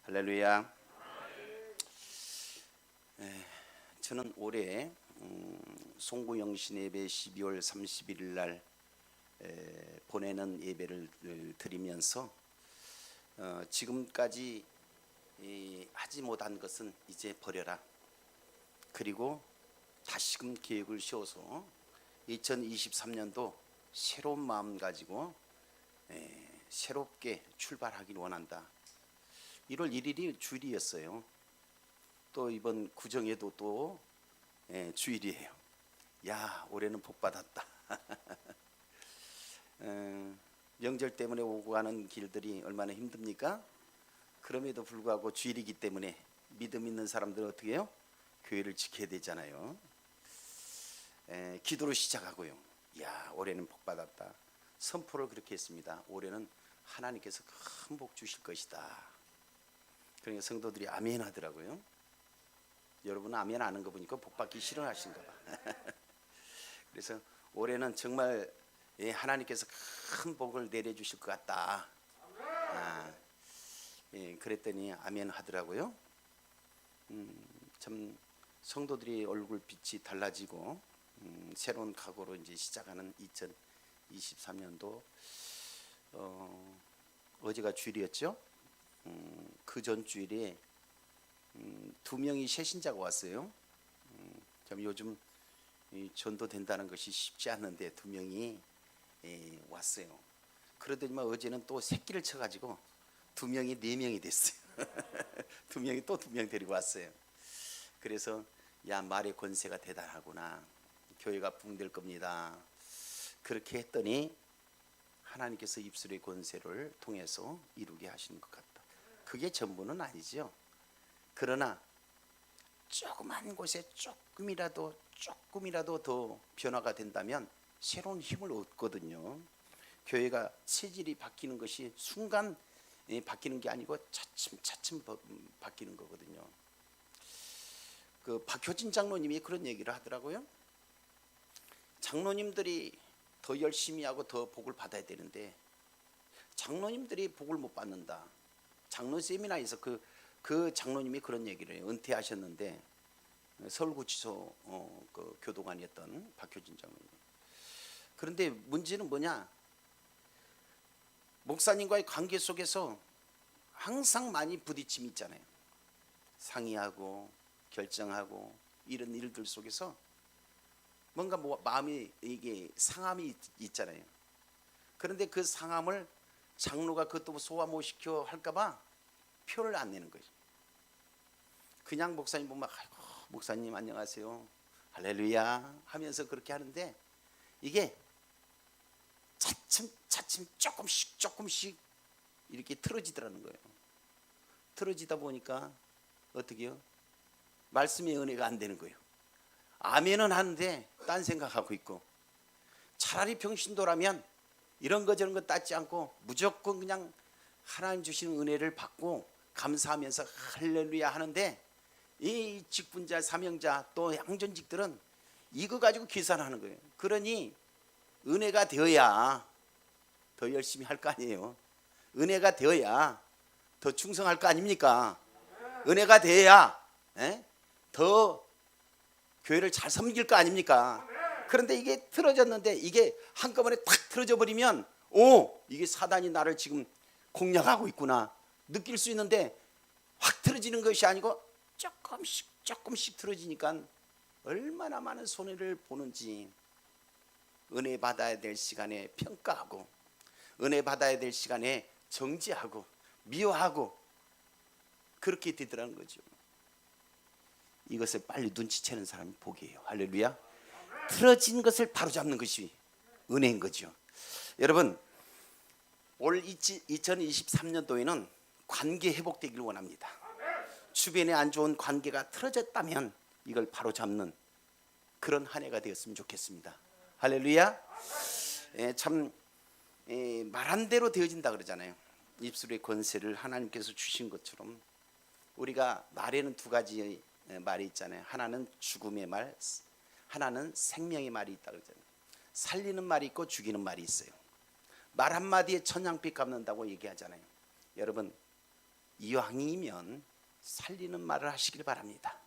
할렐루야. 저는 올해 송구영신 예배 12월 31일 날 보내는 예배를 드리면서 지금까지 하지 못한 것은 이제 버려라. 그리고 다시금 계획을 세워서 2023년도 새로운 마음 가지고 새롭게 출발하길 원한다. 1월 1일이 주일이었어요. 또 이번 구정에도 또 주일이에요. 야, 올해는 복 받았다. 명절 때문에 오고 가는 길들이 얼마나 힘듭니까? 그럼에도 불구하고 주일이기 때문에 믿음 있는 사람들은 어떻게 해요? 교회를 지켜야 되잖아요. 기도로 시작하고요. 야, 올해는 복 받았다. 선포를 그렇게 했습니다. 올해는 하나님께서 큰 복 주실 것이다. 그러니까 성도들이 아멘 하더라고요. 여러분은 아멘 하는 거 보니까 복 받기 싫어하신가 봐. 그래서 올해는 정말 하나님께서 큰 복을 내려주실 것 같다. 그랬더니 아멘 하더라고요. 참 성도들이 얼굴 빛이 달라지고 새로운 각오로 이제 시작하는 2023년도 어제가 주일이었죠. 그 전 주일에 2명이 새신자가 왔어요. 참 요즘 전도 된다는 것이 쉽지 않는데 2명이 왔어요. 그러더니만 어제는 또 새끼를 쳐가지고 2명이 4명이 됐어요. 2명이 또 2명 데리고 왔어요. 그래서 야, 말의 권세가 대단하구나. 교회가 붕될 겁니다. 그렇게 했더니 하나님께서 입술의 권세를 통해서 이루게 하시는 것 같다. 그게 전부는 아니죠. 그러나 조그만 곳에 조금이라도 더 변화가 된다면 새로운 힘을 얻거든요. 교회가 체질이 바뀌는 것이 순간 바뀌는 게 아니고 차츰 바뀌는 거거든요. 그 박효진 장로님이 그런 얘기를 하더라고요. 장로님들이 더 열심히 하고 더 복을 받아야 되는데 장로님들이 복을 못 받는다. 장로 세미나에서 그 장로님이 그런 얘기를 해요. 은퇴하셨는데 서울구치소 그 교도관이었던 박효진 장로님. 그런데 문제는 뭐냐? 목사님과의 관계 속에서 항상 많이 부딪힘이 있잖아요. 상의하고 결정하고 이런 일들 속에서 뭔가 마음이 이게 상함이 있잖아요. 그런데 그 상함을 장로가 그것도 소화 못 시켜 할까봐 표를 안 내는 거죠. 그냥 목사님 보면 아이고 목사님 안녕하세요 할렐루야 하면서 그렇게 하는데 이게 차츰 조금씩 이렇게 틀어지더라는 거예요. 틀어지다 보니까 어떻게 해요? 말씀의 은혜가 안 되는 거예요. 아멘은 하는데 딴 생각하고 있고, 차라리 평신도라면 이런 거 저런 거 따지 않고 무조건 그냥 하나님 주시는 은혜를 받고 감사하면서 할렐루야 하는데, 이 직분자 사명자 또 양전직들은 이거 가지고 계산하는 거예요. 그러니 은혜가 되어야 더 열심히 할 거 아니에요. 은혜가 되어야 더 충성할 거 아닙니까? 은혜가 되어야 더 교회를 잘 섬길 거 아닙니까? 그런데 이게 틀어졌는데, 이게 한꺼번에 탁 틀어져 버리면 이게 사단이 나를 지금 공략하고 있구나 느낄 수 있는데, 확 틀어지는 것이 아니고 조금씩 틀어지니까 얼마나 많은 손해를 보는지. 은혜 받아야 될 시간에 평가하고, 은혜 받아야 될 시간에 정지하고 미워하고 그렇게 되더라는 거죠. 이것을 빨리 눈치채는 사람이 복이에요. 할렐루야. 틀어진 것을 바로잡는 것이 은혜인 거죠. 여러분, 올 2023년도에는 관계 회복되기를 원합니다. 주변에 안 좋은 관계가 틀어졌다면 이걸 바로잡는 그런 한 해가 되었으면 좋겠습니다. 할렐루야. 참 말한 대로 되어진다 그러잖아요. 입술의 권세를 하나님께서 주신 것처럼 우리가 말에는 2가지의 말이 있잖아요. 하나는 죽음의 말, 하나는 생명의 말이 있다 그러잖아요. 살리는 말이 있고 죽이는 말이 있어요. 말 한마디에 천냥빛 갚는다고 얘기하잖아요. 여러분, 이왕이면 살리는 말을 하시길 바랍니다.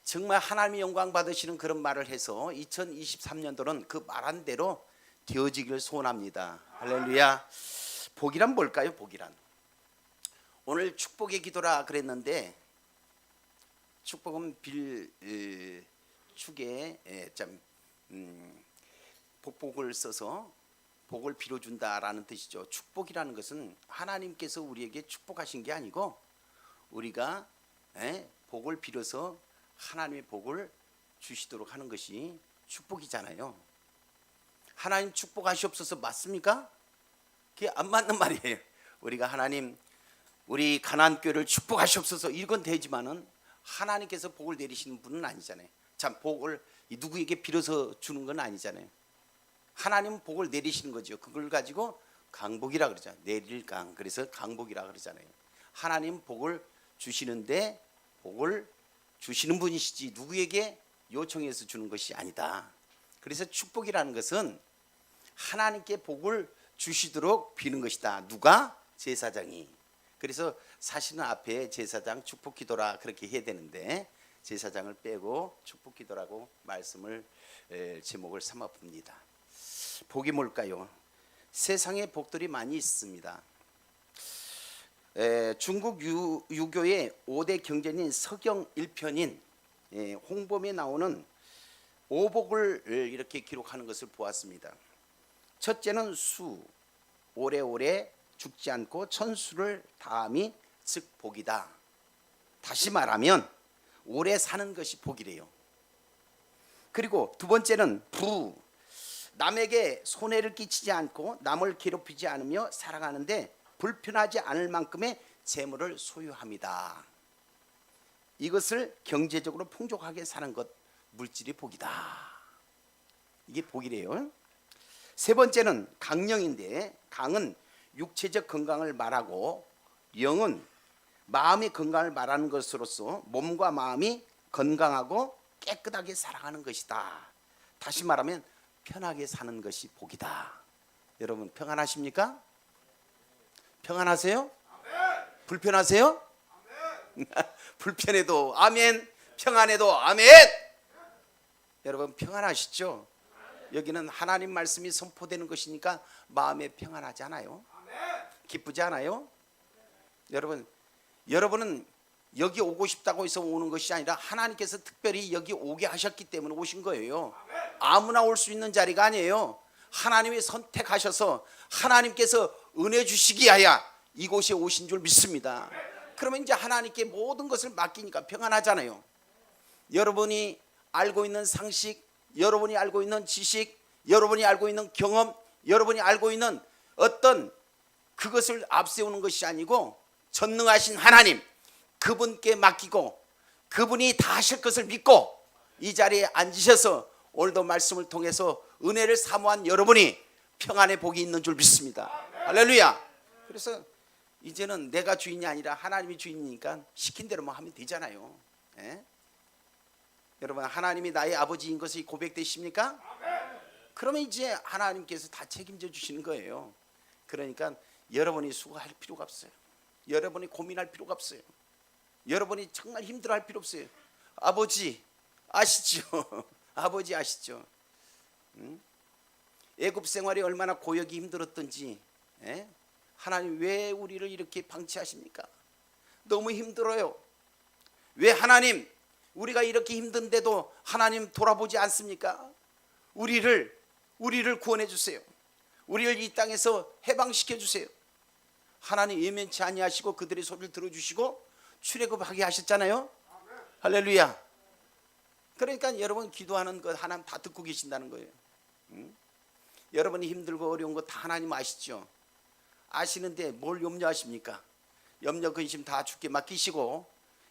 정말 하나님의 영광 받으시는 그런 말을 해서 2023년도는 그 말한 대로 되어지기를 소원합니다. 할렐루야. 복이란 뭘까요? 복이란 오늘 축복의 기도라 그랬는데 축복은 축에 복복을 써서 복을 빌어준다라는 뜻이죠. 축복이라는 것은 하나님께서 우리에게 축복하신 게 아니고 우리가 복을 빌어서 하나님의 복을 주시도록 하는 것이 축복이잖아요. 하나님 축복하시옵소서 맞습니까? 그게 안 맞는 말이에요. 우리가 하나님 우리 가나안교회를 축복하시옵소서 이건 되지만은 하나님께서 복을 내리시는 분은 아니잖아요. 참 복을 누구에게 빌어서 주는 건 아니잖아요. 하나님은 복을 내리시는 거죠. 그걸 가지고 강복이라 그러잖아요. 내릴 강. 그래서 강복이라 그러잖아요. 하나님 복을 주시는데 복을 주시는 분이시지 누구에게 요청해서 주는 것이 아니다. 그래서 축복이라는 것은 하나님께 복을 주시도록 비는 것이다. 누가? 제사장이. 그래서 사실은 앞에 제사장 축복 기도라 그렇게 해야 되는데 제사장을 빼고 축복 기도라고 말씀을 제목을 삼아 봅니다. 복이 뭘까요? 세상에 복들이 많이 있습니다. 중국 유교의 5대 경전인 서경 1편인 홍범에 나오는 오복을 이렇게 기록하는 것을 보았습니다. 첫째는 수, 오래오래 죽지 않고 천수를 다함이 즉 복이다. 다시 말하면 오래 사는 것이 복이래요. 그리고 두 번째는 부, 남에게 손해를 끼치지 않고 남을 괴롭히지 않으며 살아가는데 불편하지 않을 만큼의 재물을 소유합니다. 이것을 경제적으로 풍족하게 사는 것, 물질이 복이다. 이게 복이래요. 세 번째는 강령인데 강은 육체적 건강을 말하고 영은 마음의 건강을 말하는 것으로서 몸과 마음이 건강하고 깨끗하게 살아가는 것이다. 다시 말하면 편하게 사는 것이 복이다. 여러분 평안하십니까? 평안하세요? 불편하세요? 불편해도 아멘, 평안해도 아멘. 여러분 평안하시죠? 여기는 하나님 말씀이 선포되는 것이니까 마음에 평안하지 않아요? 기쁘지 않아요? 여러분은 여기 오고 싶다고 해서 오는 것이 아니라 하나님께서 특별히 여기 오게 하셨기 때문에 오신 거예요. 아무나 올 수 있는 자리가 아니에요. 하나님이 선택하셔서 하나님께서 은혜 주시기 위하여 이곳에 오신 줄 믿습니다. 그러면 이제 하나님께 모든 것을 맡기니까 평안하잖아요. 여러분이 알고 있는 상식, 여러분이 알고 있는 지식, 여러분이 알고 있는 경험, 여러분이 알고 있는 어떤 그것을 앞세우는 것이 아니고 전능하신 하나님, 그분께 맡기고 그분이 다 하실 것을 믿고 이 자리에 앉으셔서 오늘도 말씀을 통해서 은혜를 사모한 여러분이 평안의 복이 있는 줄 믿습니다. 할렐루야. 그래서 이제는 내가 주인이 아니라 하나님이 주인이니까 시킨 대로만 하면 되잖아요. 여러분 하나님이 나의 아버지인 것이 고백되십니까? 그러면 이제 하나님께서 다 책임져 주시는 거예요. 그러니까 여러분이 수고할 필요가 없어요. 여러분이 고민할 필요가 없어요. 여러분이 정말 힘들어할 필요 없어요. 아버지 아시죠? 아버지 아시죠? 애굽 생활이 얼마나 고역이 힘들었던지 하나님 왜 우리를 이렇게 방치하십니까? 너무 힘들어요. 왜 하나님 우리가 이렇게 힘든데도 하나님 돌아보지 않습니까? 우리를 구원해 주세요. 우리를 이 땅에서 해방시켜 주세요. 하나님 예면치 아니하시고 그들의 소리를 들어주시고 출애굽하게 하셨잖아요. 할렐루야. 그러니까 여러분 기도하는 것 하나님 다 듣고 계신다는 거예요. 여러분이 힘들고 어려운 거 다 하나님 아시죠? 아시는데 뭘 염려하십니까? 염려 근심 다 주께 맡기시고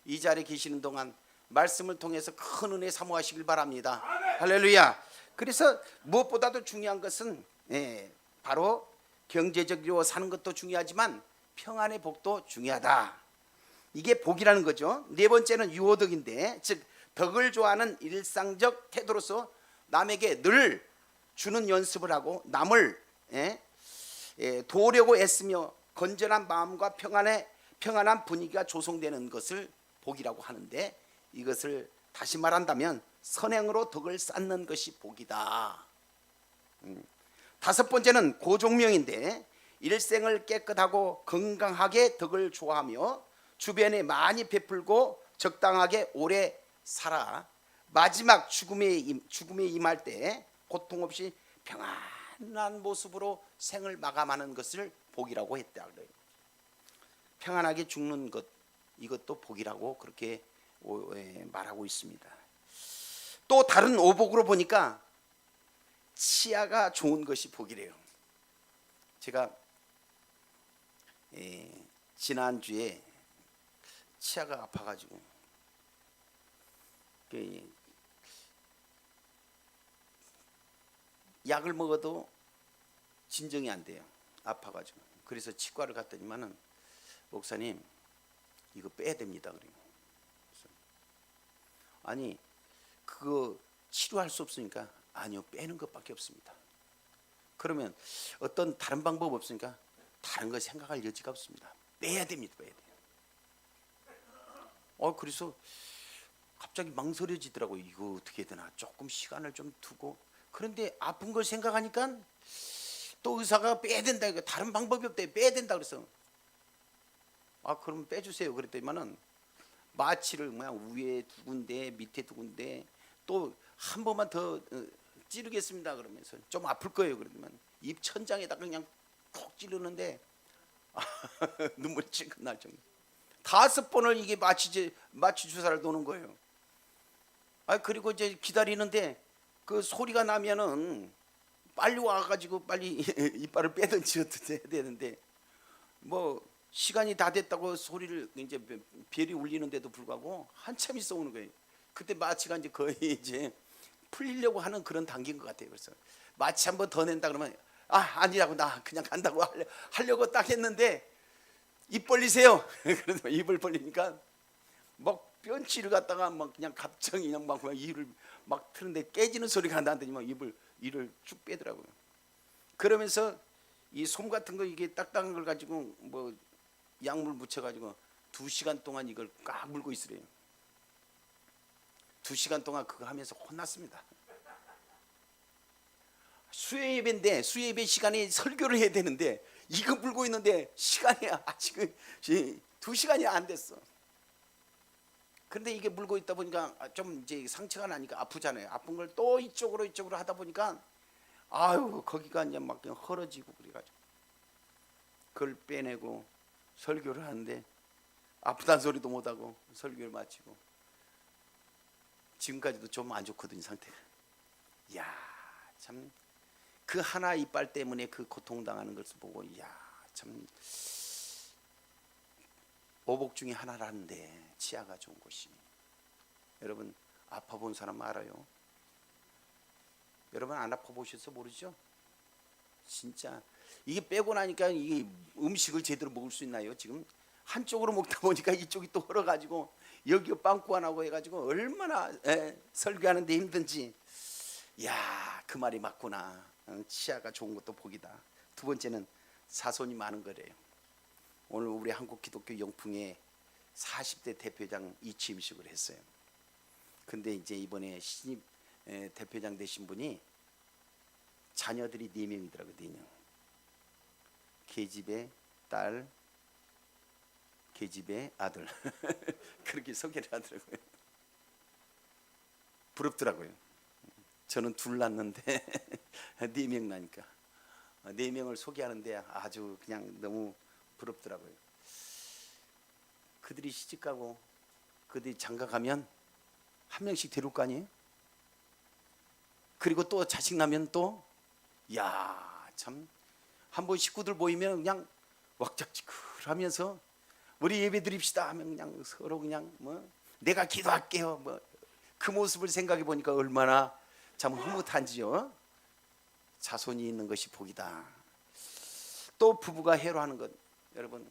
이 자리에 계시는 동안 말씀을 통해서 큰 은혜 사모하시길 바랍니다. 할렐루야. 그래서 무엇보다도 중요한 것은 바로 경제적으로 사는 것도 중요하지만 평안의 복도 중요하다. 이게 복이라는 거죠. 네 번째는 유호덕인데 즉 덕을 좋아하는 일상적 태도로서 남에게 늘 주는 연습을 하고 남을 도우려고 애쓰며 건전한 마음과 평안한 분위기가 조성되는 것을 복이라고 하는데, 이것을 다시 말한다면 선행으로 덕을 쌓는 것이 복이다. 다섯 번째는 고종명인데, 일생을 깨끗하고 건강하게 덕을 좋아하며 주변에 많이 베풀고 적당하게 오래 살아 마지막 죽음에 임할 때 고통 없이 평안한 모습으로 생을 마감하는 것을 복이라고 했다 그래요. 평안하게 죽는 것, 이것도 복이라고 그렇게 말하고 있습니다. 또 다른 오복으로 보니까 치아가 좋은 것이 복이래요. 제가 지난주에 치아가 아파가지고 약을 먹어도 진정이 안 돼요. 아파가지고. 그래서 치과를 갔더니만은 목사님 이거 빼야 됩니다. 그래요. 아니 그거 치료할 수 없으니까 아니요 빼는 것밖에 없습니다. 그러면 어떤 다른 방법 없으니까 다른 거 생각할 여지가 없습니다. 빼야 됩니다. 빼야 돼요. 그래서 갑자기 망설여지더라고요. 이거 어떻게 해야 되나, 조금 시간을 좀 두고. 그런데 아픈 걸 생각하니까 또 의사가 빼야 된다, 이거 다른 방법이 없대, 빼야 된다 그래서 그럼 빼주세요 그랬더니만은 마취를 그냥 위에 두 군데 밑에 두 군데 또 한 번만 더 찌르겠습니다 그러면서 좀 아플 거예요. 그러면 입 천장에다가 그냥 콕 찌르는데 눈물이 찔끔 날 정도. 5번을 이게 마취 주사를 놓는 거예요. 그리고 이제 기다리는데 그 소리가 나면은 빨리 와가지고 빨리 이빨을 빼든지 어떻게 해야 되는데, 뭐 시간이 다 됐다고 소리를 이제 벨이 울리는데도 불구하고 한참 있어 오는 거예요. 그때 마취가 이제 거의 이제 풀리려고 하는 그런 단계인 것 같아요. 그래서 마취 한번 더 낸다 그러면 아니라고, 나 그냥 간다고 하려고 딱 했는데 입 벌리세요. 그래서 입을 벌리니까 막 뼈치를 갖다가 막 그냥 갑자기 그냥 막 이를 막 트는데 깨지는 소리가 나더니 막 이를 쭉 빼더라고요. 그러면서 이 솜 같은 거 이게 딱딱한 걸 가지고 뭐 약물 묻혀가지고 2시간 동안 이걸 꽉 물고 있으래요. 2시간 동안 그거 하면서 혼났습니다. 수요 예배인데 수요 예배 시간에 설교를 해야 되는데 이거 물고 있는데 시간이 아직 2시간이 안 됐어. 그런데 이게 물고 있다 보니까 좀 이제 상처가 나니까 아프잖아요. 아픈 걸 또 이쪽으로 하다 보니까 거기가 이제 막 그냥 헐어지고 그래가지고 그걸 빼내고 설교를 하는데 아프다는 소리도 못하고 설교를 마치고 지금까지도 좀 안 좋거든요, 상태가. 참 그 하나 이빨 때문에 그 고통당하는 것을 보고 참 오복 중에 하나라는데 치아가 좋은 것이. 여러분 아파본 사람 알아요? 여러분 안 아파보셔서 모르죠? 진짜 이게 빼고 나니까 이게 음식을 제대로 먹을 수 있나요? 지금 한쪽으로 먹다 보니까 이쪽이 또 흘러가지고 여기 빵꾸 안 하고 해가지고 얼마나 설교하는데 힘든지. 그 말이 맞구나. 치아가 좋은 것도 복이다. 두 번째는 사손이 많은 거래요. 오늘 우리 한국 기독교 영풍에 40대 대표장 이취임식을 했어요. 근데 이제 이번에 신입 대표장 되신 분이 자녀들이 4명이더라고요. 4명. 계집애 딸, 계집애 아들. 그렇게 소개를 하더라고요. 부럽더라고요. 저는 2 낳는데 4명 나니까 4명을 소개하는데 아주 그냥 너무 부럽더라고요. 그들이 시집가고 그들이 장가가면 1명씩 데려올 거 아니에요? 그리고 또 자식 나면 또 참 한번 식구들 모이면 그냥 왁작지껄하면서 우리 예배 드립시다 하면 그냥 서로 그냥 뭐 내가 기도할게요 뭐 그 모습을 생각해 보니까 얼마나 참 흐뭇한지요. 자손이 있는 것이 복이다. 또 부부가 해로하는 것. 여러분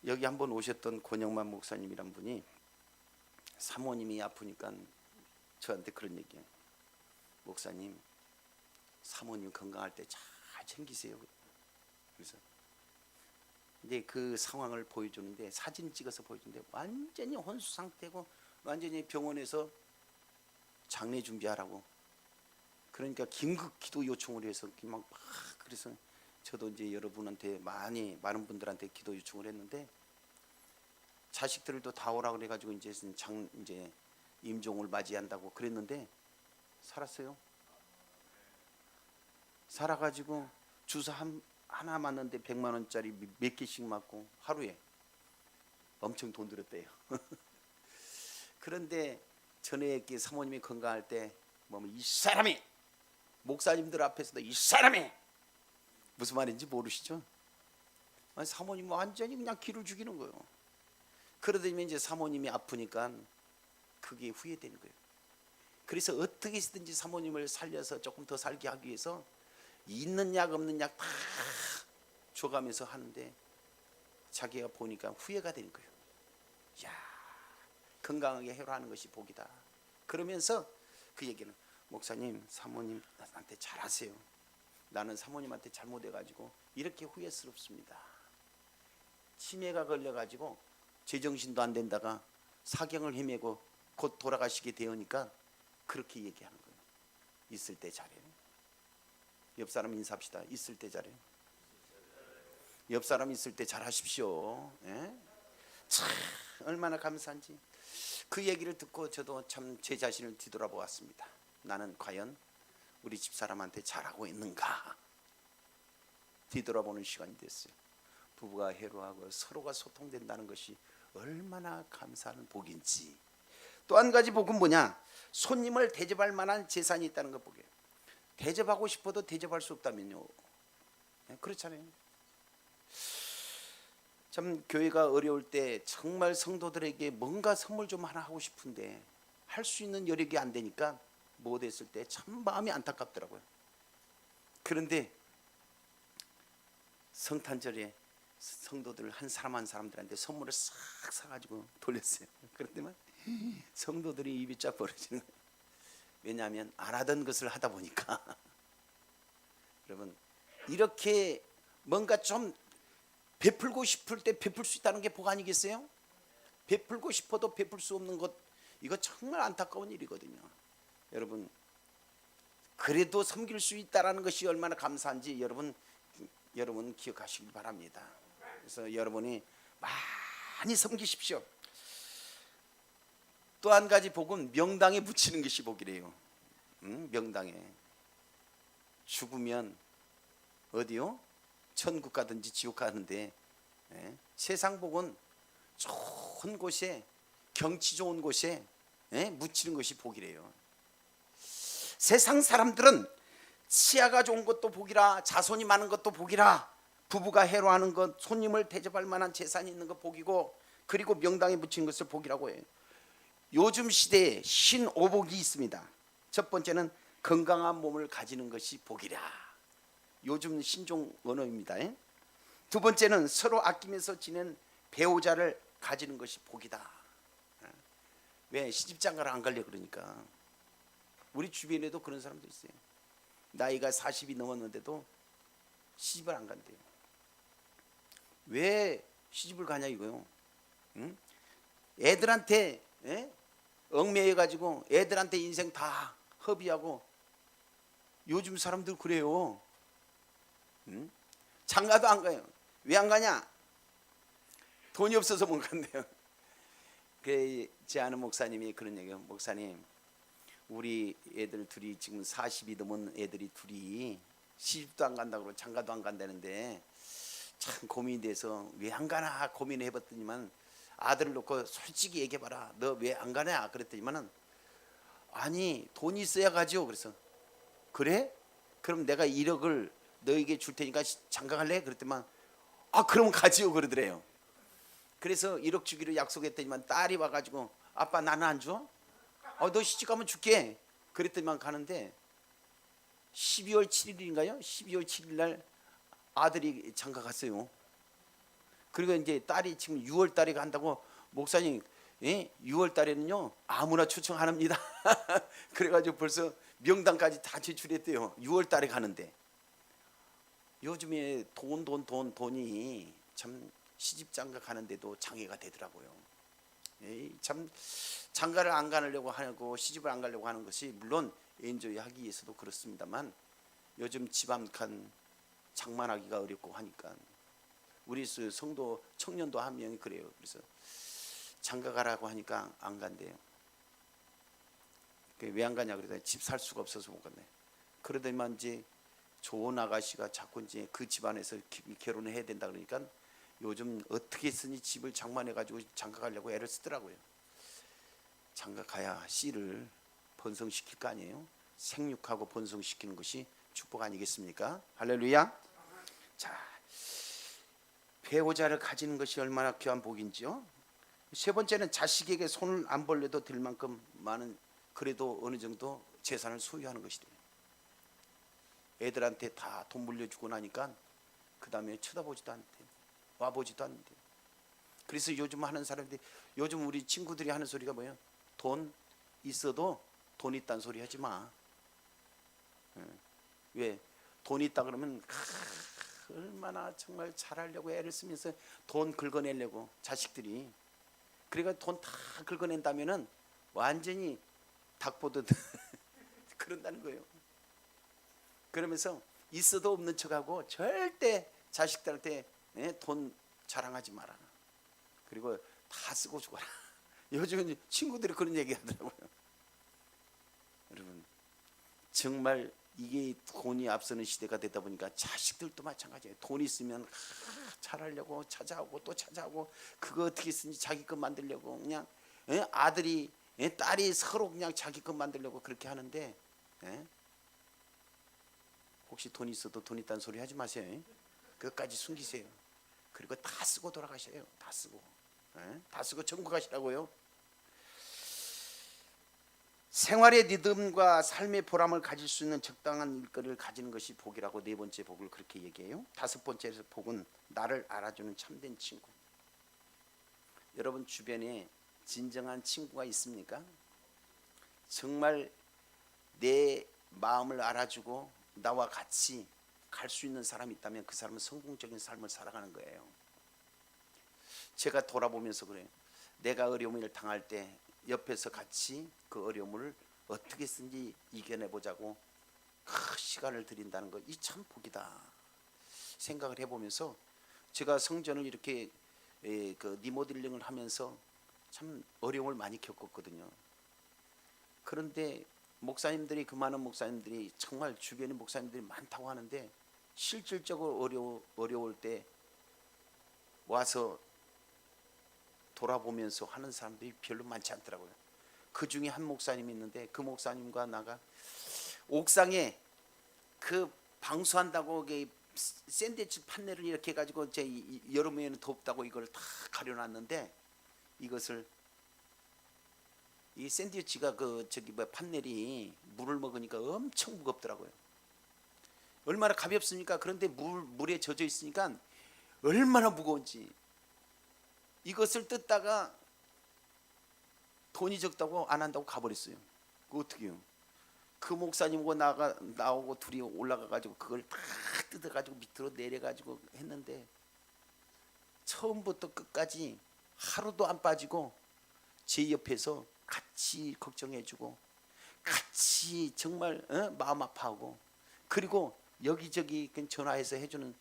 여기 한번 오셨던 권영만 목사님이란 분이 사모님이 아프니까 저한테 그런 얘기예요. 목사님 사모님 건강할 때 잘 챙기세요. 그래서 이제 그 상황을 보여주는데 사진 찍어서 보여주는데 완전히 혼수 상태고 완전히 병원에서 장례 준비하라고 그러니까 긴급 기도 요청을 해서 막 그래서 저도 이제 여러분한테 많은 분들한테 기도 요청을 했는데 자식들도 다 오라 그래가지고 이제 임종을 맞이한다고 그랬는데 살았어요. 살아가지고 주사 하나 맞는데 100만 원짜리 몇 개씩 맞고 하루에 엄청 돈 들었대요. 그런데 전에 이렇게 사모님이 건강할 때 뭐 이 사람이 목사님들 앞에서도 이 사람이 무슨 말인지 모르시죠? 아니, 사모님 완전히 그냥 기를 죽이는 거예요. 그러더니 이제 사모님이 아프니까 그게 후회되는 거예요. 그래서 어떻게 해서든지 사모님을 살려서 조금 더 살게 하기 위해서 있는 약 없는 약 다 줘가면서 하는데 자기가 보니까 후회가 되는 거예요. 야, 건강하게 해로하는 것이 복이다. 그러면서 그 얘기는 목사님, 사모님 나한테 잘하세요. 나는 사모님한테 잘못해가지고 이렇게 후회스럽습니다. 치매가 걸려가지고 제정신도 안 된다가 사경을 헤매고 곧 돌아가시게 되니까 그렇게 얘기하는 거예요. 있을 때 잘해요. 옆 사람 인사합시다. 있을 때 잘해요. 옆 사람 있을 때 잘하십시오. 예? 참 얼마나 감사한지. 그 얘기를 듣고 저도 참 제 자신을 뒤돌아보았습니다. 나는 과연 우리 집사람한테 잘하고 있는가 뒤돌아보는 시간이 됐어요. 부부가 해로하고 서로가 소통된다는 것이 얼마나 감사한 복인지. 또 한 가지 복은 뭐냐? 손님을 대접할 만한 재산이 있다는 것 복이에요. 대접하고 싶어도 대접할 수 없다면요. 그렇잖아요. 참 교회가 어려울 때 정말 성도들에게 뭔가 선물 좀 하나 하고 싶은데 할 수 있는 여력이 안 되니까 못 했을 때 참 마음이 안타깝더라고요. 그런데 성탄절에 성도들 한 사람 한 사람들한테 선물을 싹 사가지고 돌렸어요. 그런데만 성도들이 입이 쫙 벌어지는 거예요. 왜냐하면 안 하던 것을 하다 보니까. 여러분 이렇게 뭔가 좀 베풀고 싶을 때 베풀 수 있다는 게 복 아니겠어요? 베풀고 싶어도 베풀 수 없는 것, 이거 정말 안타까운 일이거든요. 여러분 그래도 섬길 수 있다는 것이 얼마나 감사한지 여러분 기억하시기 바랍니다. 그래서 여러분이 많이 섬기십시오. 또 한 가지 복은 명당에 붙이는 것이 복이래요. 명당에 죽으면 어디요? 천국 가든지 지옥 가는데, 세상 복은 좋은 곳에 경치 좋은 곳에 묻히는 것이 복이래요. 세상 사람들은 치아가 좋은 것도 복이라, 자손이 많은 것도 복이라, 부부가 해로하는 것, 손님을 대접할 만한 재산이 있는 것 복이고, 그리고 명당에 붙이는 것을 복이라고 해요. 요즘 시대에 신오복이 있습니다. 첫 번째는 건강한 몸을 가지는 것이 복이라. 요즘 신종 언어입니다. 두 번째는 서로 아끼면서 지낸 배우자를 가지는 것이 복이다. 왜? 시집장가를 안 가려 그러니까. 우리 주변에도 그런 사람도 있어요. 나이가 40이 넘었는데도 시집을 안 간대요. 왜 시집을 가냐 이거요. 애들한테 얽매여가지고 애들한테 인생 다 허비하고 요즘 사람들 그래요. 장가도 안 가요. 왜 안 가냐? 돈이 없어서 못 간대요. 제 아는 목사님이 그런 얘기예요. 목사님, 우리 애들 둘이 지금 40이 넘은 애들이 둘이 시집도 안 간다고 그러고 장가도 안 간다는데 참 고민이 돼서 왜 안 가나 고민을 해봤더니만 아들을 놓고 솔직히 얘기해봐라. 너 왜 안 가냐? 그랬더니만은 아니 돈이 있어야 가죠. 그래서 그래? 그럼 내가 1억을 너에게 줄 테니까 장가 갈래? 그랬더니만 그럼 가지요 그러더래요. 그래서 1억 주기로 약속했더니만 딸이 와가지고 아빠 나는 안 줘? 너 시집 가면 줄게. 그랬더니만 가는데 12월 7일인가요? 12월 7일 날 아들이 장가 갔어요. 그리고 이제 딸이 지금 6월 달에 간다고 목사님 6월 달에는요 아무나 초청 안 합니다. 그래가지고 벌써 명단까지 다 제출했대요. 6월 달에 가는데 요즘에 돈이 참 시집 장가 가는데도 장애가 되더라고요. 참 장가를 안 가려고 하고 시집을 안 가려고 하는 것이 물론 엔조이 하기 위해서도 그렇습니다만 요즘 집 한 칸 장만하기가 어렵고 하니까 우리 성도 청년도 한 명이 그래요. 그래서 장가 가라고 하니까 안 간대요. 왜 안 가냐 그러더니 집 살 수가 없어서 못 갔네. 그러더니만 이제 좋은 아가씨가 자꾸 이제 그 집안에서 결혼을 해야 된다 그러니까 요즘 어떻게 쓰니 집을 장만해 가지고 장가 가려고 애를 쓰더라고요. 장가 가야 씨를 번성시킬 거 아니에요. 생육하고 번성시키는 것이 축복 아니겠습니까? 할렐루야. 자, 배우자를 가지는 것이 얼마나 귀한 복인지요. 세 번째는 자식에게 손을 안 벌려도 될 만큼 많은 그래도 어느 정도 재산을 소유하는 것이래요. 애들한테 다 돈 물려주고 나니까 그 다음에 쳐다보지도 않대, 와보지도 않는데. 그래서 요즘 하는 사람들이, 요즘 우리 친구들이 하는 소리가 뭐예요? 돈 있어도 돈 있다는 소리 하지 마. 왜? 돈 있다 그러면 얼마나 정말 잘하려고 애를 쓰면서 돈 긁어내려고 자식들이. 그러니까 돈 다 긁어낸다면은 완전히 닭 보듯 그런다는 거예요. 그러면서 있어도 없는 척하고 절대 자식들한테 돈 자랑하지 마라. 그리고 다 쓰고 죽어라. 요즘 친구들이 그런 얘기 하더라고요. 여러분 정말 이게 돈이 앞서는 시대가 되다 보니까 자식들도 마찬가지예요. 돈 있으면 잘하려고 찾아오고 또 찾아오고 그거 어떻게 쓰니 자기 것 만들려고 그냥 아들이 딸이 서로 그냥 자기 것 만들려고 그렇게 하는데 혹시 돈 있어도 돈 있다는 소리 하지 마세요. 그것까지 숨기세요. 그리고 다 쓰고 돌아가셔요. 다 쓰고 다 쓰고 천국 가시라고요. 생활의 리듬과 삶의 보람을 가질 수 있는 적당한 일거리를 가지는 것이 복이라고 네 번째 복을 그렇게 얘기해요. 다섯 번째 복은 나를 알아주는 참된 친구. 여러분 주변에 진정한 친구가 있습니까? 정말 내 마음을 알아주고 나와 같이 갈 수 있는 사람이 있다면 그 사람은 성공적인 삶을 살아가는 거예요. 제가 돌아보면서 그래요. 내가 어려움을 당할 때 옆에서 같이 그 어려움을 어떻게 쓴지 이겨내보자고 시간을 들인다는 거, 이 참 복이다 생각을 해보면서 제가 성전을 이렇게 그 리모델링을 하면서 참 어려움을 많이 겪었거든요. 그런데 목사님들이, 그 많은 목사님들이 정말 주변에 목사님들이 많다고 하는데 실질적으로 어려울 때 와서 돌아보면서 하는 사람들이 별로 많지 않더라고요. 그 중에 한 목사님이 있는데 그 목사님과 나가 옥상에 그 방수한다고 샌드위치 판넬을 이렇게 해가지고 제 여름에는 덥다고 이걸 다 가려놨는데 이것을 이 샌드위치가 판넬이 물을 먹으니까 엄청 무겁더라고요. 얼마나 가볍습니까? 그런데 물에 젖어 있으니까 얼마나 무거운지. 이것을 뜯다가 돈이 적다고 안 한다고 가버렸어요. 그 어떻게 해요? 그 목사님하고 나오고 둘이 올라가가지고 그걸 다 뜯어가지고 밑으로 내려가지고 했는데 처음부터 끝까지 하루도 안 빠지고 제 옆에서 같이 걱정해주고 같이 정말 마음 아파하고 그리고 여기저기 전화해서 해주는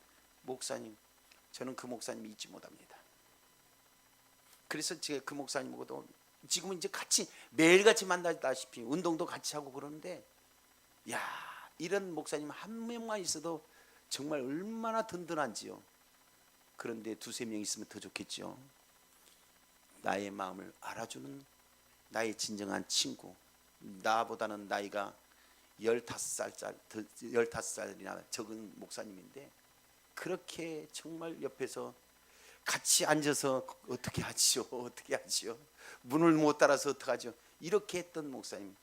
목사님, 저는 그 목사님 잊지 못합니다. 그래서 제가 그 목사님하고도 지금은 이제 같이 매일같이 만나다시피 운동도 같이 하고 그러는데, 야, 이런 목사님 한 명만 있어도 정말 얼마나 든든한지요. 그런데 두세 명 있으면 더 좋겠죠. 나의 마음을 알아주는 나의 진정한 친구, 나보다는 나이가 15살이나 적은 목사님인데 그렇게 정말 옆에서 같이 앉아서 어떻게 하지요? 어떻게 하지요? 문을 못 따라서 어떡하죠? 이렇게 했던 목사님,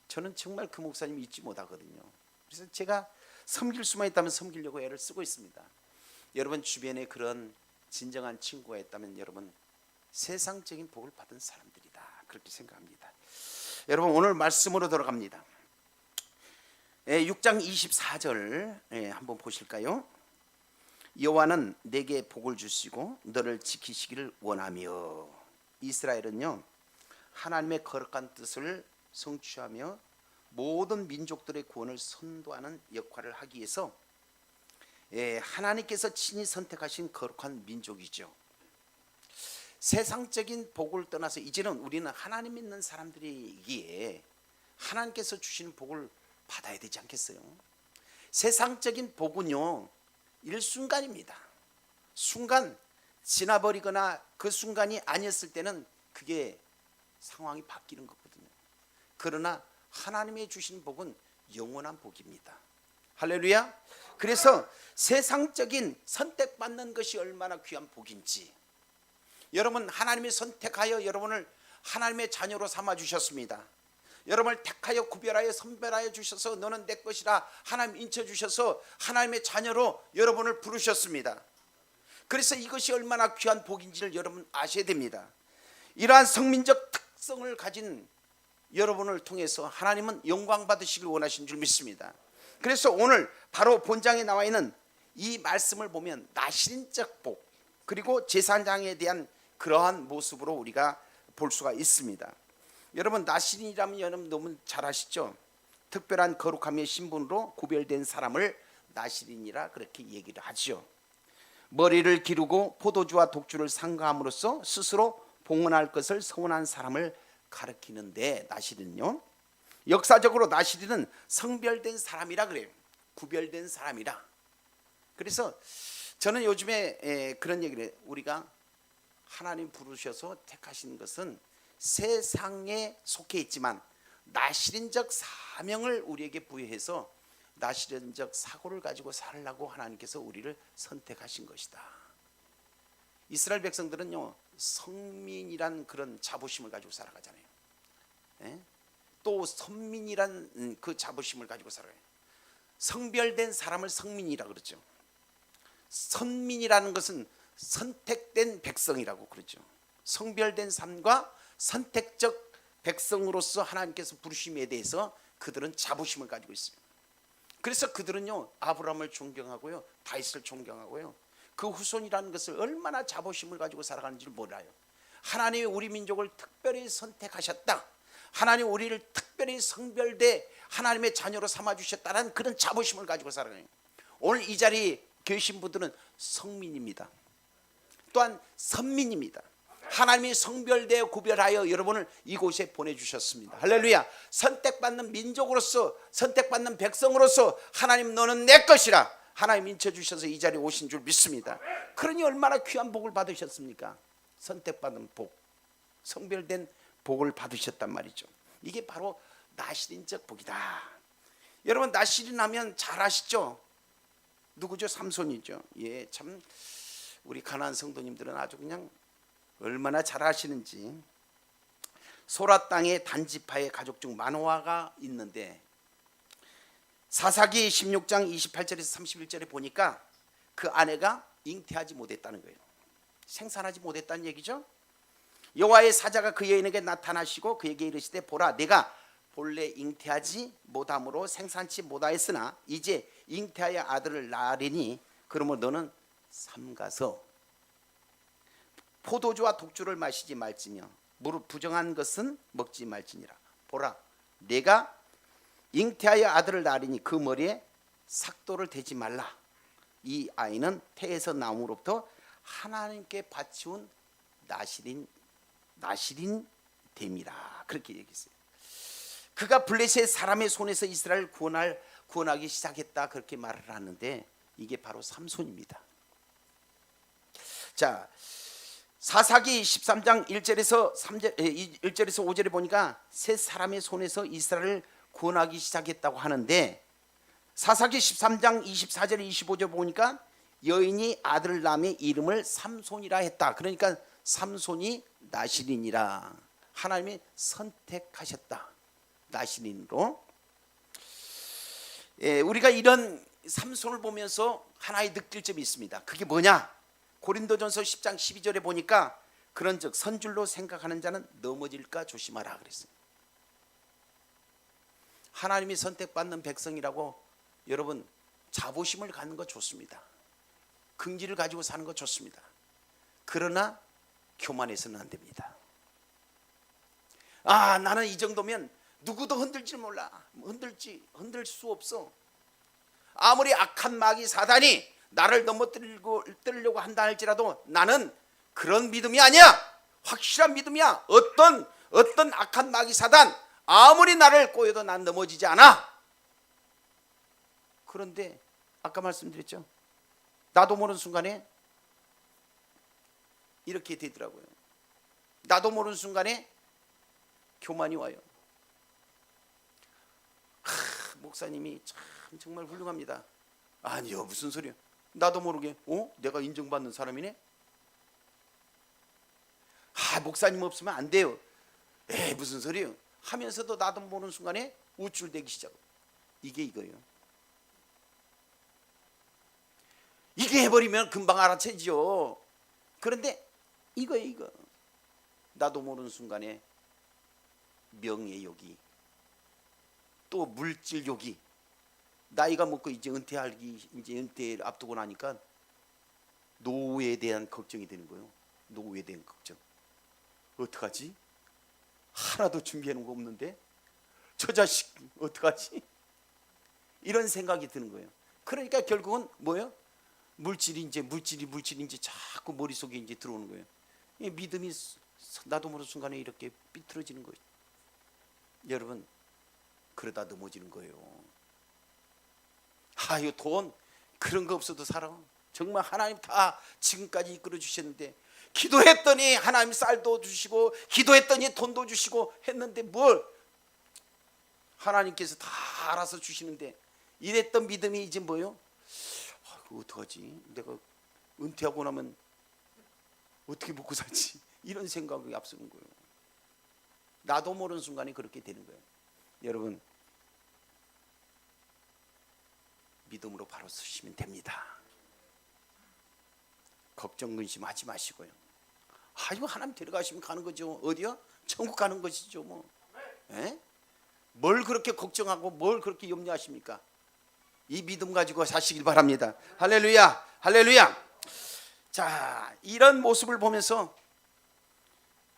저는 정말 그 목사님 잊지 못하거든요. 그래서 제가 섬길 수만 있다면 섬기려고 애를 쓰고 있습니다. 여러분 주변에 그런 진정한 친구가 있다면 여러분 세상적인 복을 받은 사람들이다, 그렇게 생각합니다. 여러분 오늘 말씀으로 돌아갑니다. 6장 24절 한번 보실까요? 여호와는 내게 복을 주시고 너를 지키시기를 원하며. 이스라엘은요 하나님의 거룩한 뜻을 성취하며 모든 민족들의 구원을 선도하는 역할을 하기 위해서 하나님께서 친히 선택하신 거룩한 민족이죠. 세상적인 복을 떠나서 이제는 우리는 하나님 믿는 사람들이기에 하나님께서 주시는 복을 받아야 되지 않겠어요? 세상적인 복은요 일순간입니다. 순간 지나버리거나 그 순간이 아니었을 때는 그게 상황이 바뀌는 거거든요. 그러나 하나님의 주신 복은 영원한 복입니다. 할렐루야. 그래서 세상적인 선택받는 것이 얼마나 귀한 복인지, 여러분 하나님이 선택하여 여러분을 하나님의 자녀로 삼아 주셨습니다. 여러분을 택하여 구별하여 선별하여 주셔서 너는 내 것이라 하나님 인쳐 주셔서 하나님의 자녀로 여러분을 부르셨습니다. 그래서 이것이 얼마나 귀한 복인지를 여러분 아셔야 됩니다. 이러한 성민적 특성을 가진 여러분을 통해서 하나님은 영광 받으시길 원하신 줄 믿습니다. 그래서 오늘 바로 본장에 나와 있는 이 말씀을 보면 나실인적 복, 그리고 제사장에 대한 그러한 모습으로 우리가 볼 수가 있습니다. 여러분 나실인이라면 여러분 너무 잘 아시죠? 특별한 거룩함의 신분으로 구별된 사람을 나실인이라 그렇게 얘기를 하죠. 머리를 기르고 포도주와 독주를 상가함으로써 스스로 봉헌할 것을 서원한 사람을 가리키는데, 나실인요 역사적으로 나실인은 성별된 사람이라 그래요. 구별된 사람이라. 그래서 저는 요즘에 그런 얘기를 해요. 우리가 하나님 부르셔서 택하신 것은 세상에 속해 있지만 나실인적 사명을 우리에게 부여해서 나실인적 사고를 가지고 살라고 하나님께서 우리를 선택하신 것이다. 이스라엘 백성들은요 성민이란 그런 자부심을 가지고 살아가잖아요. 또 선민이란 그 자부심을 가지고 살아요. 성별된 사람을 성민이라 그러죠. 선민이라는 것은 선택된 백성이라고 그러죠. 성별된 삶과 선택적 백성으로서 하나님께서 부르심에 대해서 그들은 자부심을 가지고 있어요. 그래서 그들은요 아브라함을 존경하고요 다윗을 존경하고요 그 후손이라는 것을 얼마나 자부심을 가지고 살아가는지를 몰라요. 하나님이 우리 민족을 특별히 선택하셨다, 하나님 우리를 특별히 성별대 하나님의 자녀로 삼아주셨다는 그런 자부심을 가지고 살아가요. 오늘 이 자리에 계신 분들은 성민입니다. 또한 선민입니다. 하나님이 성별되어 구별하여 여러분을 이곳에 보내주셨습니다. 할렐루야. 선택받는 민족으로서, 선택받는 백성으로서 하나님 너는 내 것이라 하나님 인쳐주셔서 이 자리에 오신 줄 믿습니다. 그러니 얼마나 귀한 복을 받으셨습니까? 선택받은 복, 성별된 복을 받으셨단 말이죠. 이게 바로 나실인적 복이다. 여러분 나실인 하면 잘 아시죠? 누구죠? 삼손이죠. 예, 참 우리 가나안 성도님들은 아주 그냥 얼마나 잘 아시는지. 소라 땅의 단지파의 가족 중 마노아가 있는데 사사기 16장 28절에서 31절에 보니까 그 아내가 잉태하지 못했다는 거예요. 생산하지 못했다는 얘기죠. 여호와의 사자가 그 여인에게 나타나시고 그에게 이르시되 보라 내가 본래 잉태하지 못함으로 생산치 못하였으나 이제 잉태하여 아들을 낳으리니 그러므로 너는 삼가서 포도주와 독주를 마시지 말지며 무릇 부정한 것은 먹지 말지니라. 보라 내가 잉태하여 아들을 낳으리니 그 머리에 삭도를 대지 말라. 이 아이는 태에서 나옴으로부터 하나님께 바치운 나실인 됨이라. 그렇게 얘기했어요. 그가 블레셋 사람의 손에서 이스라엘을 구원하기 시작했다 그렇게 말을 하는데 이게 바로 삼손입니다. 자, 사사기 13장 1절에서 5절에 보니까 세 사람의 손에서 이스라엘을 구원하기 시작했다고 하는데 사사기 13장 24절 25절 보니까 여인이 아들을 낳음에 이름을 삼손이라 했다. 그러니까 삼손이 나실인이라 하나님이 선택하셨다. 나실인으로. 우리가 이런 삼손을 보면서 하나의 느낄 점이 있습니다. 그게 뭐냐? 고린도전서 10장 12절에 보니까 그런즉 선줄로 생각하는 자는 넘어질까 조심하라 그랬어요. 하나님이 선택받는 백성이라고 여러분 자부심을 갖는 거 좋습니다. 긍지를 가지고 사는 거 좋습니다. 그러나 교만해서는 안 됩니다. 나는 이 정도면 누구도 흔들지 몰라. 흔들 수 없어. 아무리 악한 마귀 사단이 나를 넘어뜨리려고 한다 할지라도 나는 그런 믿음이 아니야. 확실한 믿음이야. 어떤 악한 마귀 사단 아무리 나를 꼬여도 난 넘어지지 않아. 그런데 아까 말씀드렸죠. 나도 모르는 순간에 이렇게 되더라고요. 나도 모르는 순간에 교만이 와요. 목사님이 참 정말 훌륭합니다. 아니요, 무슨 소리야. 나도 모르게 내가 인정받는 사람이네. 목사님 없으면 안 돼요. 무슨 소리예요. 하면서도 나도 모르는 순간에 우쭐대기 시작. 이게 이거예요. 이게 해버리면 금방 알아채죠. 그런데 이거예요, 이거. 나도 모르는 순간에 명예욕이, 또 물질욕이, 나이가 먹고 이제 은퇴를 앞두고 나니까 노후에 대한 걱정이 되는 거예요. 노후에 대한 걱정. 어떡하지? 하나도 준비해 놓은 거 없는데 저 자식 어떡하지? 이런 생각이 드는 거예요. 그러니까 결국은 뭐예요? 물질이 이제 자꾸 머릿속에 이제 들어오는 거예요. 이 믿음이 나도 모르는 순간에 이렇게 삐뚤어지는 거예요. 여러분, 그러다 넘어지는 거예요. 이 돈 그런 거 없어도 살아. 정말 하나님 다 지금까지 이끌어 주셨는데, 기도했더니 하나님 쌀도 주시고 기도했더니 돈도 주시고 했는데 뭘 하나님께서 다 알아서 주시는데, 이랬던 믿음이 이제 뭐예요? 어떡하지? 내가 은퇴하고 나면 어떻게 먹고 살지? 이런 생각이 앞서는 거예요. 나도 모르는 순간에 그렇게 되는 거예요. 여러분, 믿음으로 바로 서시면 됩니다. 걱정 근심하지 마시고요. 이거 하나님 데려가시면 가는 거죠. 어디요? 천국 가는 것이죠. 뭐. 뭘 그렇게 걱정하고 뭘 그렇게 염려하십니까? 이 믿음 가지고 사시길 바랍니다. 할렐루야, 할렐루야. 자, 이런 모습을 보면서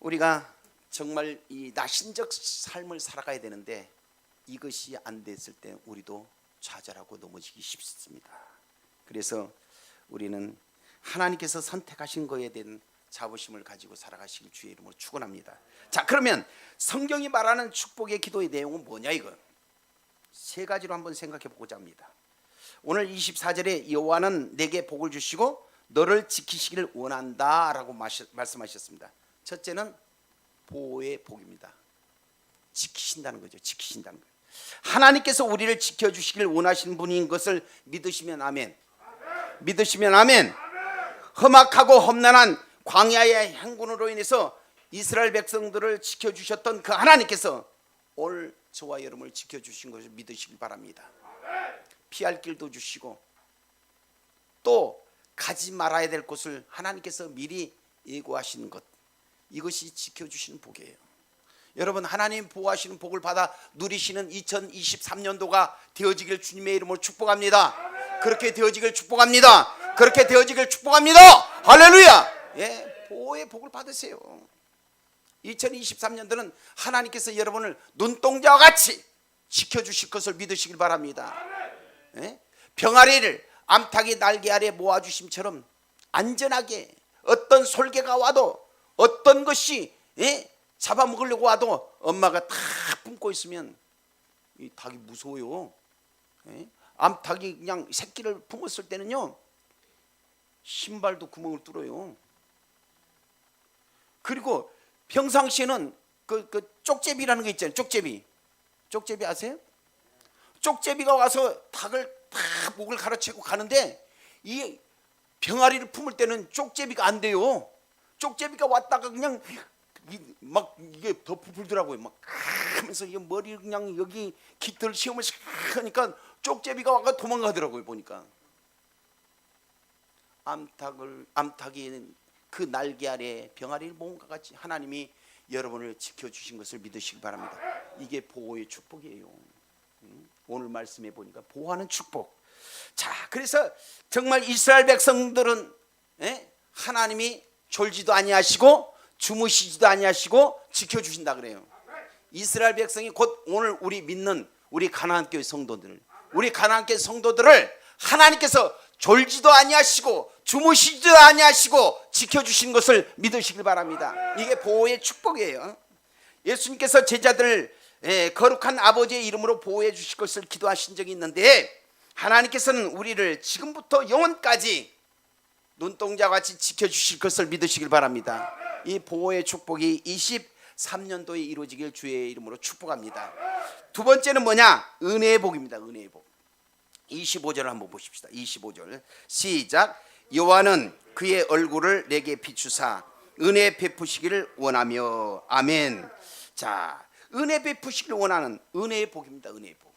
우리가 정말 이 나신적 삶을 살아가야 되는데, 이것이 안 됐을 때 우리도 좌절하고 넘어지기 쉽습니다. 그래서 우리는 하나님께서 선택하신 거에 대한 자부심을 가지고 살아가시길 주의 이름으로 축원합니다. 자, 그러면 성경이 말하는 축복의 기도의 내용은 뭐냐, 이거 세 가지로 한번 생각해 보고자 합니다. 오늘 24절에 여호와는 내게 복을 주시고 너를 지키시기를 원한다 라고 말씀하셨습니다. 첫째는 보호의 복입니다. 지키신다는 거죠. 지키신다는 거예요. 하나님께서 우리를 지켜주시길 원하시는 분인 것을 믿으시면 아멘. 믿으시면 아멘. 험악하고 험난한 광야의 행군으로 인해서 이스라엘 백성들을 지켜주셨던 그 하나님께서 오늘 저와 여러분을 지켜주신 것을 믿으시길 바랍니다. 피할 길도 주시고 또 가지 말아야 될 곳을 하나님께서 미리 예고하시는 것, 이것이 지켜주시는 복이에요. 여러분, 하나님 보호하시는 복을 받아 누리시는 2023년도가 되어지길 주님의 이름으로 축복합니다. 그렇게 되어지길 축복합니다. 그렇게 되어지길 축복합니다. 할렐루야. 보호의 복을 받으세요. 2023년도는 하나님께서 여러분을 눈동자와 같이 지켜주실 것을 믿으시길 바랍니다. 병아리를 암탉이 날개 아래 모아주심처럼 안전하게, 어떤 솔개가 와도 어떤 것이 잡아먹으려고 와도 엄마가 다 품고 있으면 이 닭이 무서워요. 암탉이 그냥 새끼를 품었을 때는요, 신발도 구멍을 뚫어요. 그리고 평상시에는 그 쪽제비라는 거 있잖아요. 쪽제비 아세요? 쪽제비가 와서 닭을 다 목을 가로채고 가는데, 이 병아리를 품을 때는 쪽제비가 안 돼요. 쪽제비가 왔다가 그냥 막 이게 더 부풀더라고요. 막 하면서 이 머리 그냥 여기 깃털 시험을 하니까 쪽제비가 와가 도망가더라고요. 보니까 암탉이 그 날개 아래 병아리를 모은 것 같이 하나님이 여러분을 지켜주신 것을 믿으시기 바랍니다. 이게 보호의 축복이에요. 오늘 말씀해 보니까 보호하는 축복. 자, 그래서 정말 이스라엘 백성들은 하나님이 졸지도 아니하시고 주무시지도 아니하시고 지켜주신다 그래요. 이스라엘 백성이 곧 오늘 우리 믿는 우리 가나안 교회 성도들, 우리 가나안 교회 성도들을 하나님께서 졸지도 아니하시고 주무시지도 아니하시고 지켜주신 것을 믿으시길 바랍니다. 이게 보호의 축복이에요. 예수님께서 제자들 거룩한 아버지의 이름으로 보호해 주실 것을 기도하신 적이 있는데, 하나님께서는 우리를 지금부터 영원까지 눈동자 같이 지켜주실 것을 믿으시길 바랍니다. 이 보호의 축복이 23년도에 이루어지길 주의 이름으로 축복합니다. 두 번째는 뭐냐? 은혜의 복입니다. 은혜의 복. 25절을 한번 보십시다. 25절 시작. 여호와는 그의 얼굴을 내게 비추사 은혜 베푸시기를 원하며. 아멘. 자, 은혜 베푸시기를 원하는 은혜의 복입니다. 은혜의 복.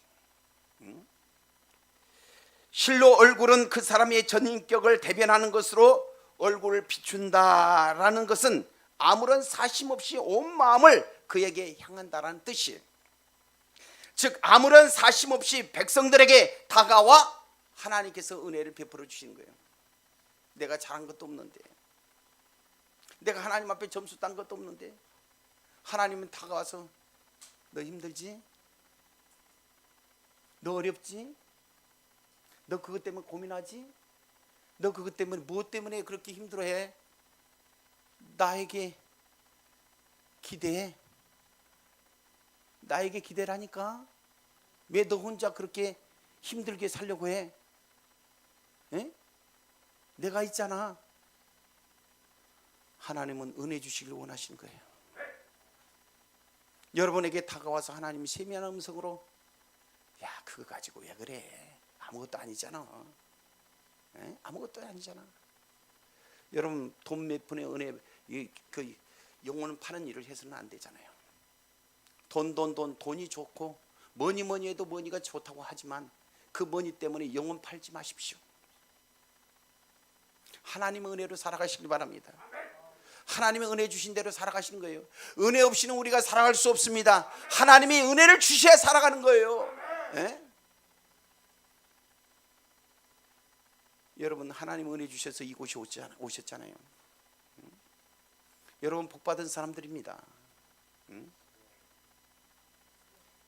실로 얼굴은 그 사람의 전인격을 대변하는 것으로 얼굴을 비춘다라는 것은 아무런 사심 없이 온 마음을 그에게 향한다라는 뜻이에요. 즉 아무런 사심 없이 백성들에게 다가와 하나님께서 은혜를 베풀어 주시는 거예요. 내가 잘한 것도 없는데, 내가 하나님 앞에 점수 딴 것도 없는데 하나님은 다가와서 너 힘들지? 너 어렵지? 너 그것 때문에 고민하지? 너 그것 때문에 무엇 때문에 그렇게 힘들어해? 나에게 기대해. 나에게 기대라니까. 왜 너 혼자 그렇게 힘들게 살려고 해? 에? 내가 있잖아. 하나님은 은혜 주시길 원하시는 거예요. 여러분에게 다가와서 하나님이 세미한 음성으로 야, 그거 가지고 왜 그래? 아무것도 아니잖아. 에? 아무것도 아니잖아. 여러분 돈 몇 푼의 은혜, 그 영혼을 파는 일을 해서는 안 되잖아요. 돈이 좋고 뭐니 해도 뭐니가 좋다고 하지만 그 뭐니 때문에 영혼 팔지 마십시오. 하나님의 은혜로 살아가시길 바랍니다. 하나님의 은혜 주신 대로 살아가시는 거예요. 은혜 없이는 우리가 살아갈 수 없습니다. 하나님이 은혜를 주셔야 살아가는 거예요. 에? 여러분 하나님 은혜 주셔서 이곳에 오셨잖아요. 여러분 복받은 사람들입니다.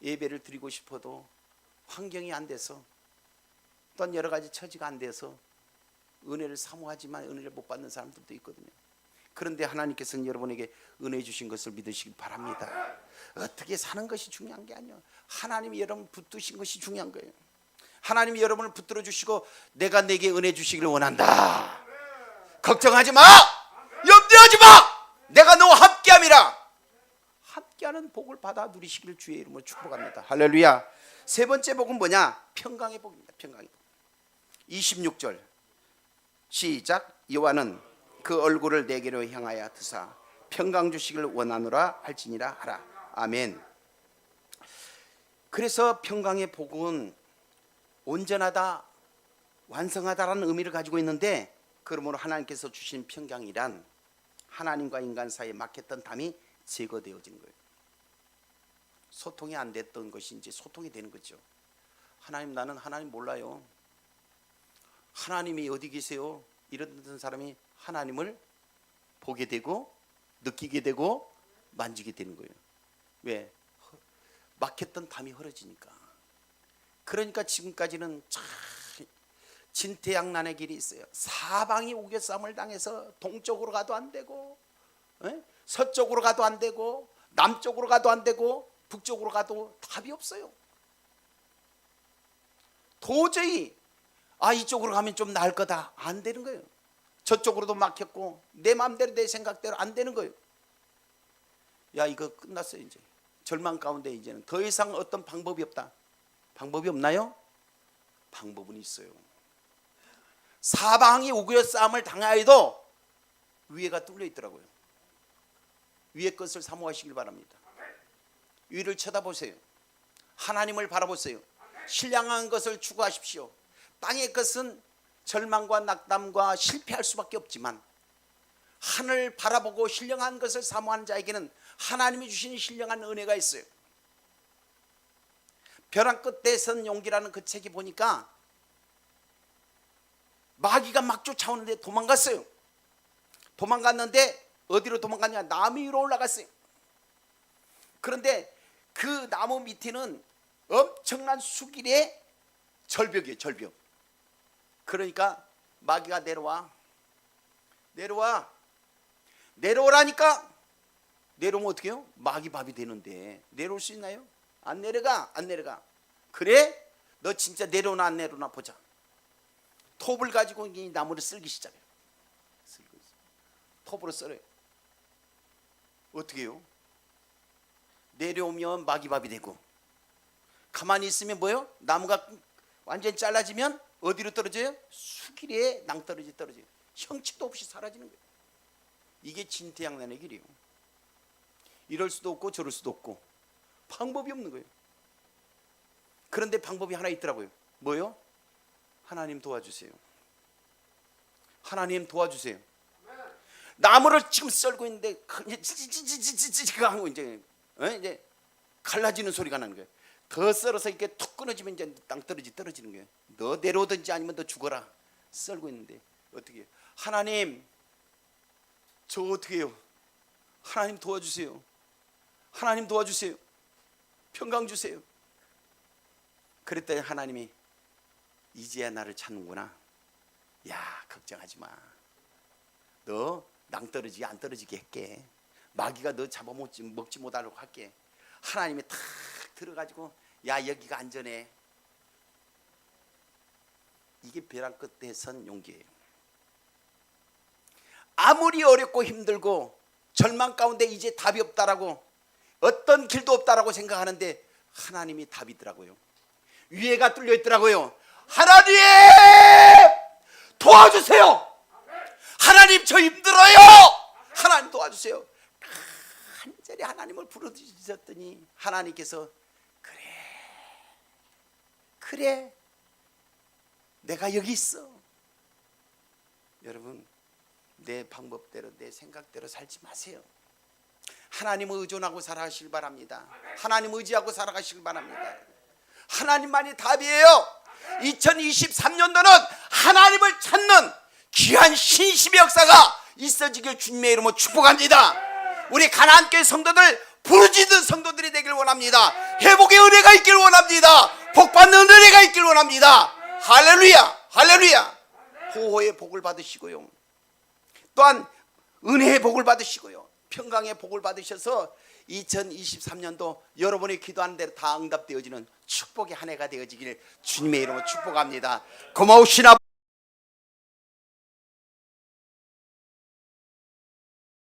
예배를 드리고 싶어도 환경이 안 돼서, 어떤 여러 가지 처지가 안 돼서 은혜를 사모하지만 은혜를 못 받는 사람들도 있거든요. 그런데 하나님께서는 여러분에게 은혜 주신 것을 믿으시기 바랍니다. 어떻게 사는 것이 중요한 게 아니에요. 하나님이 여러분 붙드신 것이 중요한 거예요. 하나님이 여러분을 붙들어 주시고 내가 내게 은혜 주시기를 원한다. 걱정하지 마. 염려하지 마. 내가 너와 함께함이라. 함께하는 복을 받아 누리시기를 주의 이름으로 축복합니다. 할렐루야. 세 번째 복은 뭐냐? 평강의 복입니다. 평강의 복. 26절 시작. 여호와는 그 얼굴을 내게로 향하여 드사 평강 주시기를 원하노라 할지니라 하라. 아멘. 그래서 평강의 복은 온전하다, 완성하다라는 의미를 가지고 있는데, 그러므로 하나님께서 주신 평강이란 하나님과 인간 사이에 막혔던 담이 제거되어진 거예요. 소통이 안 됐던 것이 이제 소통이 되는 거죠. 하나님, 나는 하나님 몰라요. 하나님이 어디 계세요? 이런 사람이 하나님을 보게 되고 느끼게 되고 만지게 되는 거예요. 왜? 막혔던 담이 흐려지니까. 그러니까 지금까지는 참 진퇴양난의 길이 있어요. 사방이 우겨싸움을 당해서 동쪽으로 가도 안 되고, 서쪽으로 가도 안 되고, 남쪽으로 가도 안 되고, 북쪽으로 가도 답이 없어요. 도저히 이쪽으로 가면 좀 나을 거다, 안 되는 거예요. 저쪽으로도 막혔고 내 마음대로 내 생각대로 안 되는 거예요. 야, 이거 끝났어요. 이제 절망 가운데 이제는 더 이상 어떤 방법이 없다. 방법이 없나요? 방법은 있어요. 사방이 우겨 싸움을 당하여도 위에가 뚫려 있더라고요. 위의 것을 사모하시길 바랍니다. 위를 쳐다보세요. 하나님을 바라보세요. 신령한 것을 추구하십시오. 땅의 것은 절망과 낙담과 실패할 수밖에 없지만 하늘 바라보고 신령한 것을 사모하는 자에게는 하나님이 주신 신령한 은혜가 있어요. 벼랑 끝에 선 용기라는 그 책이 보니까 마귀가 막 쫓아오는데 도망갔어요. 도망갔는데 어디로 도망갔냐? 나무 위로 올라갔어요. 그런데 그 나무 밑에는 엄청난 수길의 절벽이에요. 절벽. 그러니까 마귀가 내려오라니까. 내려오면 어떻게 해요? 마귀 밥이 되는데 내려올 수 있나요? 안 내려가. 그래? 너 진짜 내려오나 안 내려오나 보자. 톱을 가지고 이 나무를 쓸기 시작해요. 톱으로 썰어요. 어떻게 해요? 내려오면 마귀 밥이 되고, 가만히 있으면 뭐예요? 나무가 완전히 잘라지면 어디로 떨어져요? 수길에 낭떠러지 떨어져요. 형체도 없이 사라지는 거예요. 이게 진퇴양난의 길이에요. 이럴 수도 없고 저럴 수도 없고 방법이 없는 거예요. 그런데 방법이 하나 있더라고요. 뭐요? 하나님 도와주세요. 하나님 도와주세요. 나무를 지금 썰고 있는데 지지지지지지지가 하고 이제 갈라지는 소리가 나는 거예요. 더 썰어서 이렇게 툭 끊어지면 이제 땅떨어지 떨어지는 거예요. 너 내려오든지 아니면 너 죽어라. 썰고 있는데 어떻게 해요? 하나님, 저 어떻게 해요? 하나님 도와주세요. 하나님 도와주세요. 평강 주세요. 그랬더니 하나님이 이제야 나를 찾는구나. 야, 걱정하지 마. 너 낭떠러지 안 떨어지게 할게. 마귀가 너 잡아먹지 못하려고 할게. 하나님이 탁 들어가지고 야, 여기가 안전해. 이게 벼랑 끝에 선 용기예요. 아무리 어렵고 힘들고 절망 가운데 이제 답이 없다라고, 어떤 길도 없다라고 생각하는데 하나님이 답이더라고요. 위에가 뚫려 있더라고요. 하나님 도와주세요. 하나님 저 힘들어요. 하나님 도와주세요. 간절히 하나님을 부르짖었더니 하나님께서 그래 내가 여기 있어. 여러분, 내 방법대로 내 생각대로 살지 마세요. 하나님을 의존하고 살아가시길 바랍니다. 하나님 의지하고 살아가시길 바랍니다. 하나님만이 답이에요. 2023년도는 하나님을 찾는 귀한 신심의 역사가 있어지길 주님의 이름으로 축복합니다. 우리 가나안교회 성도들, 부르짖는 성도들이 되길 원합니다. 회복의 은혜가 있길 원합니다. 복받는 은혜가 있길 원합니다. 할렐루야, 할렐루야. 호호의 복을 받으시고요, 또한 은혜의 복을 받으시고요, 평강의 복을 받으셔서 2023년도 여러분이 기도하는 대로 다 응답되어지는 축복의 한 해가 되어지기를 주님의 이름으로 축복합니다. 고마우신 아버지,